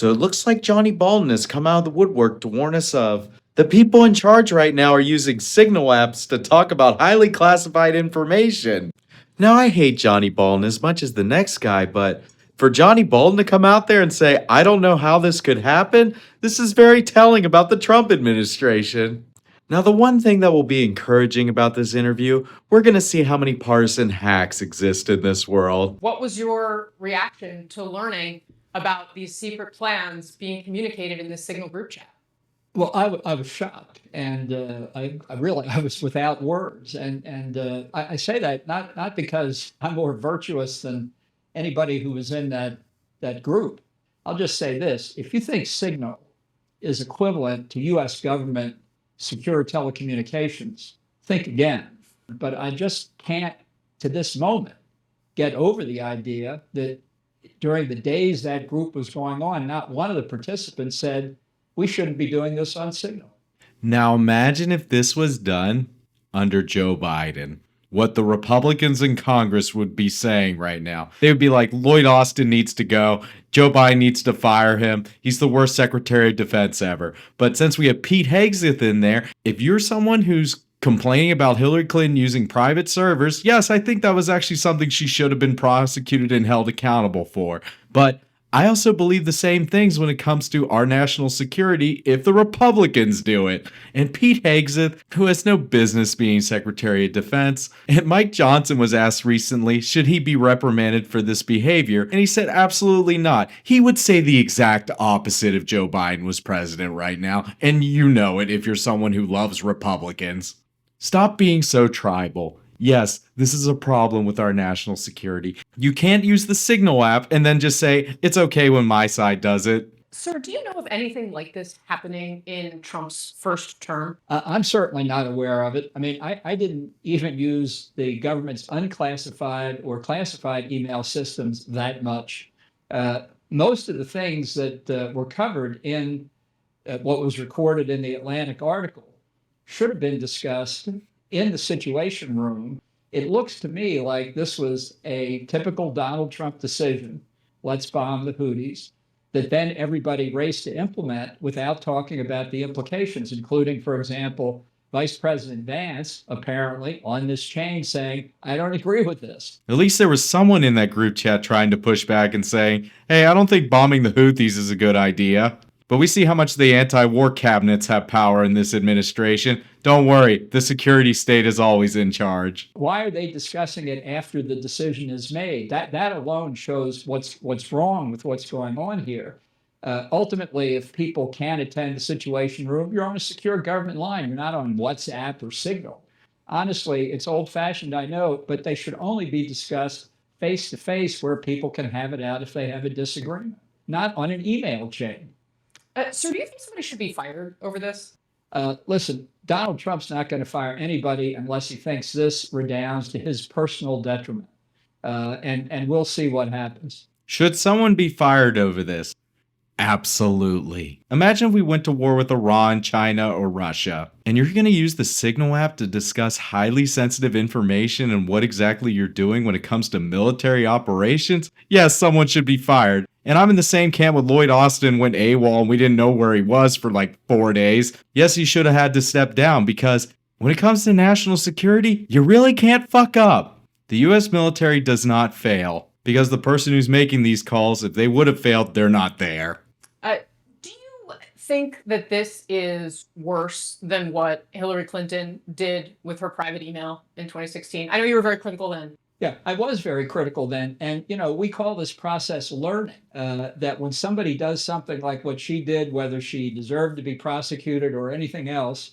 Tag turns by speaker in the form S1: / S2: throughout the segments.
S1: So it looks like Johnny Bolton has come out of the woodwork to warn us of the people in charge right now are using signal apps to talk about highly classified information. Now, I hate Johnny Bolton as much as the next guy, but for Johnny Bolton to come out there and say, I don't know how this could happen, this is very telling about the Trump administration. Now, the one thing that will be encouraging about this interview, we're going to see how many partisan hacks exist in this world.
S2: What was your reaction to learning about these secret plans being communicated in this Signal group chat?
S3: Well, I was shocked, and I was without words, and I say that not because I'm more virtuous than anybody who was in that group. I'll just say this: if you think Signal is equivalent to U.S. government secure telecommunications, think again. But I just can't, to this moment, get over the idea that during the days that group was going on, not one of the participants said, we shouldn't be doing this on Signal.
S1: Now imagine if this was done under Joe Biden. What the Republicans in Congress would be saying right now. They would be like, Lloyd Austin needs to go. Joe Biden needs to fire him. He's the worst Secretary of Defense ever. But since we have Pete Hegseth in there, if you're someone who's complaining about Hillary Clinton using private servers, yes, I think that was actually something she should have been prosecuted and held accountable for. But I also believe the same things when it comes to our national security if the Republicans do it. And Pete Hegseth, who has no business being Secretary of Defense, and Mike Johnson was asked recently, should he be reprimanded for this behavior? And he said absolutely not. He would say the exact opposite if Joe Biden was president right now. And you know it if you're someone who loves Republicans. Stop being so tribal. Yes, this is a problem with our national security. You can't use the Signal app and then just say, it's okay when my side does it.
S2: Sir, do you know of anything like this happening in Trump's first term?
S3: I'm certainly not aware of it. I mean, I didn't even use the government's unclassified or classified email systems that much. Most of the things that were covered in what was recorded in the Atlantic article should have been discussed in the Situation Room. It looks to me like this was a typical Donald Trump decision. Let's bomb the Houthis, that then everybody raced to implement without talking about the implications, including, for example, Vice President Vance apparently on this chain saying, I don't agree with this.
S1: At least there was someone in that group chat trying to push back and saying, hey, I don't think bombing the Houthis is a good idea. But we see how much the anti-war cabinets have power in this administration. Don't worry, the security state is always in charge.
S3: Why are they discussing it after the decision is made? That alone shows what's wrong with what's going on here. Ultimately, if people can't attend the Situation Room, you're on a secure government line. You're not on WhatsApp or Signal. Honestly, it's old-fashioned, I know, but they should only be discussed face-to-face where people can have it out if they have a disagreement, not on an email chain.
S2: Sir, do you think somebody should be fired over this?
S3: Listen, Donald Trump's not going to fire anybody unless he thinks this redounds to his personal detriment. And we'll see what happens.
S1: Should someone be fired over this? Absolutely. Imagine if we went to war with Iran, China, or Russia, and you're going to use the Signal app to discuss highly sensitive information and what exactly you're doing when it comes to military operations? Yes, someone should be fired. And I'm in the same camp with Lloyd Austin went AWOL and we didn't know where he was for like 4 days. Yes, he should have had to step down because when it comes to national security, you really can't fuck up. The US military does not fail because the person who's making these calls, if they would have failed, they're not there.
S2: Do you think that this is worse than what Hillary Clinton did with her private email in 2016? I know you were very critical then.
S3: Yeah, I was very critical then. And, we call this process learning, that when somebody does something like what she did, whether she deserved to be prosecuted or anything else,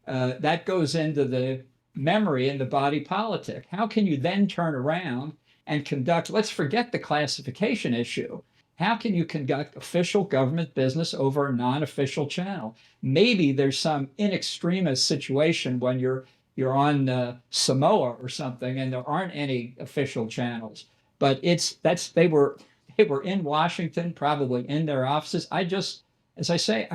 S3: that goes into the memory and the body politic. How can you then turn around and conduct, let's forget the classification issue. How can you conduct official government business over a non-official channel? Maybe there's some in extremis situation when you're on Samoa or something and there aren't any official channels. But they were in Washington, probably in their offices. As I say,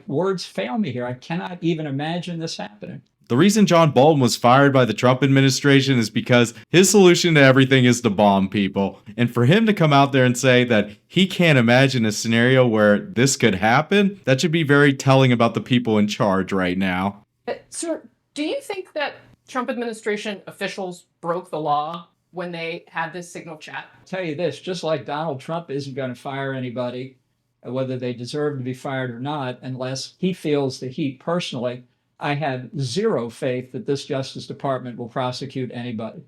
S3: words fail me here. I cannot even imagine this happening.
S1: The reason John Bolton was fired by the Trump administration is because his solution to everything is to bomb people. And for him to come out there and say that he can't imagine a scenario where this could happen, that should be very telling about the people in charge right now.
S2: Sir, do you think that Trump administration officials broke the law when they had this signal chat?
S3: I'll tell you this, just like Donald Trump isn't going to fire anybody, whether they deserve to be fired or not, unless he feels the heat personally, I have zero faith that this Justice Department will prosecute anybody.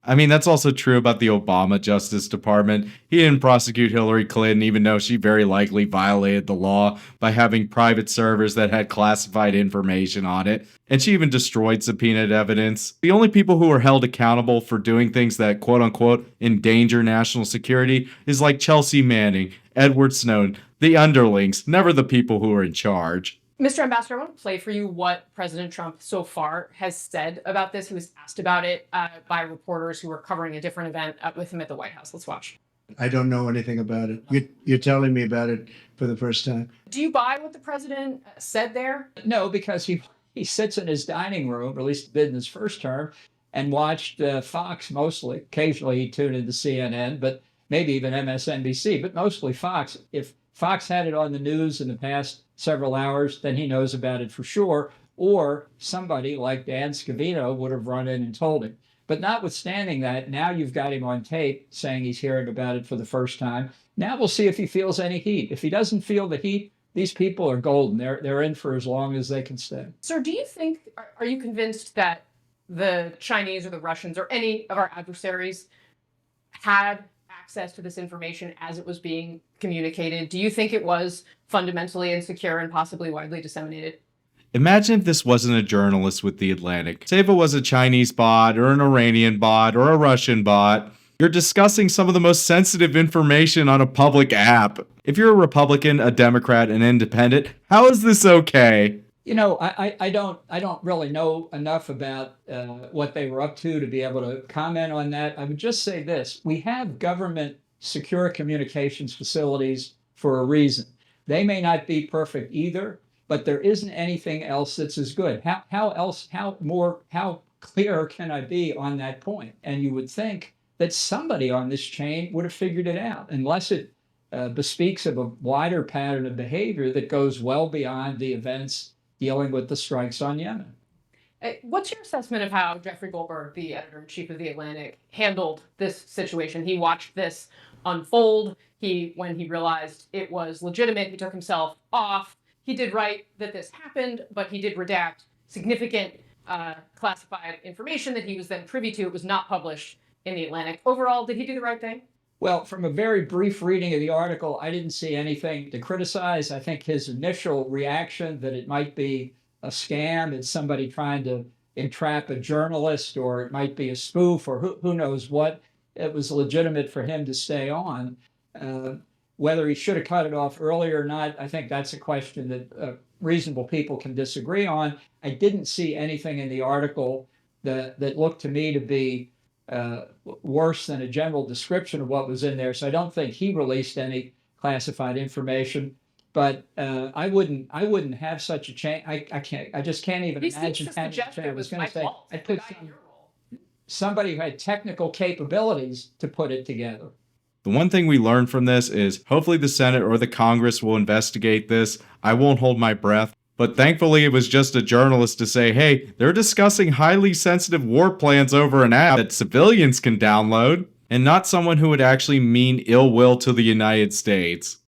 S1: I mean, that's also true about the Obama Justice Department. He didn't prosecute Hillary Clinton, even though she very likely violated the law by having private servers that had classified information on it. And she even destroyed subpoenaed evidence. The only people who are held accountable for doing things that quote unquote endanger national security is like Chelsea Manning, Edward Snowden, the underlings, never the people who are in charge.
S2: Mr. Ambassador, I want to play for you what President Trump so far has said about this. He was asked about it by reporters who were covering a different event with him at the White House. Let's watch.
S4: I don't know anything about it. You're telling me about it for the first time.
S2: Do you buy what the president said there?
S3: No, because he sits in his dining room, or at least did in his first term, and watched Fox mostly. Occasionally he tuned into CNN, but maybe even MSNBC, but mostly Fox. If Fox had it on the news in the past several hours, then he knows about it for sure. Or somebody like Dan Scavino would have run in and told him. But notwithstanding that, now you've got him on tape saying he's hearing about it for the first time. Now we'll see if he feels any heat. If he doesn't feel the heat, these people are golden. They're in for as long as they can stay.
S2: Sir, do you think, are you convinced that the Chinese or the Russians or any of our adversaries had access to this information as it was being communicated? Do you think it was fundamentally insecure and possibly widely disseminated?
S1: Imagine if this wasn't a journalist with The Atlantic. Say if it was a Chinese bot or an Iranian bot or a Russian bot. You're discussing some of the most sensitive information on a public app. If you're a Republican, a Democrat, an independent, how is this okay?
S3: You know, I don't really know enough about what they were up to be able to comment on that. I would just say this: we have government secure communications facilities for a reason. They may not be perfect either, but there isn't anything else that's as good. How clear can I be on that point? And you would think that somebody on this chain would have figured it out, unless it bespeaks of a wider pattern of behavior that goes well beyond the events dealing with the strikes on Yemen.
S2: What's your assessment of how Jeffrey Goldberg, the editor-in-chief of The Atlantic, handled this situation? He watched this unfold. When he realized it was legitimate, he took himself off. He did write that this happened, but he did redact significant classified information that he was then privy to. It was not published in The Atlantic. Overall, did he do the right thing?
S3: Well, from a very brief reading of the article, I didn't see anything to criticize. I think his initial reaction that it might be a scam, it's somebody trying to entrap a journalist, or it might be a spoof, or who knows what, it was legitimate for him to stay on. Whether he should have cut it off earlier or not, I think that's a question that reasonable people can disagree on. I didn't see anything in the article that looked to me to be worse than a general description of what was in there. So I don't think he released any classified information. But I wouldn't have such a change. I just can't even imagine.
S2: It was my fault.
S3: I put somebody who had technical capabilities to put it together.
S1: The one thing we learned from this is hopefully the Senate or the Congress will investigate this. I won't hold my breath. But thankfully, it was just a journalist to say, hey, they're discussing highly sensitive war plans over an app that civilians can download, and not someone who would actually mean ill will to the United States.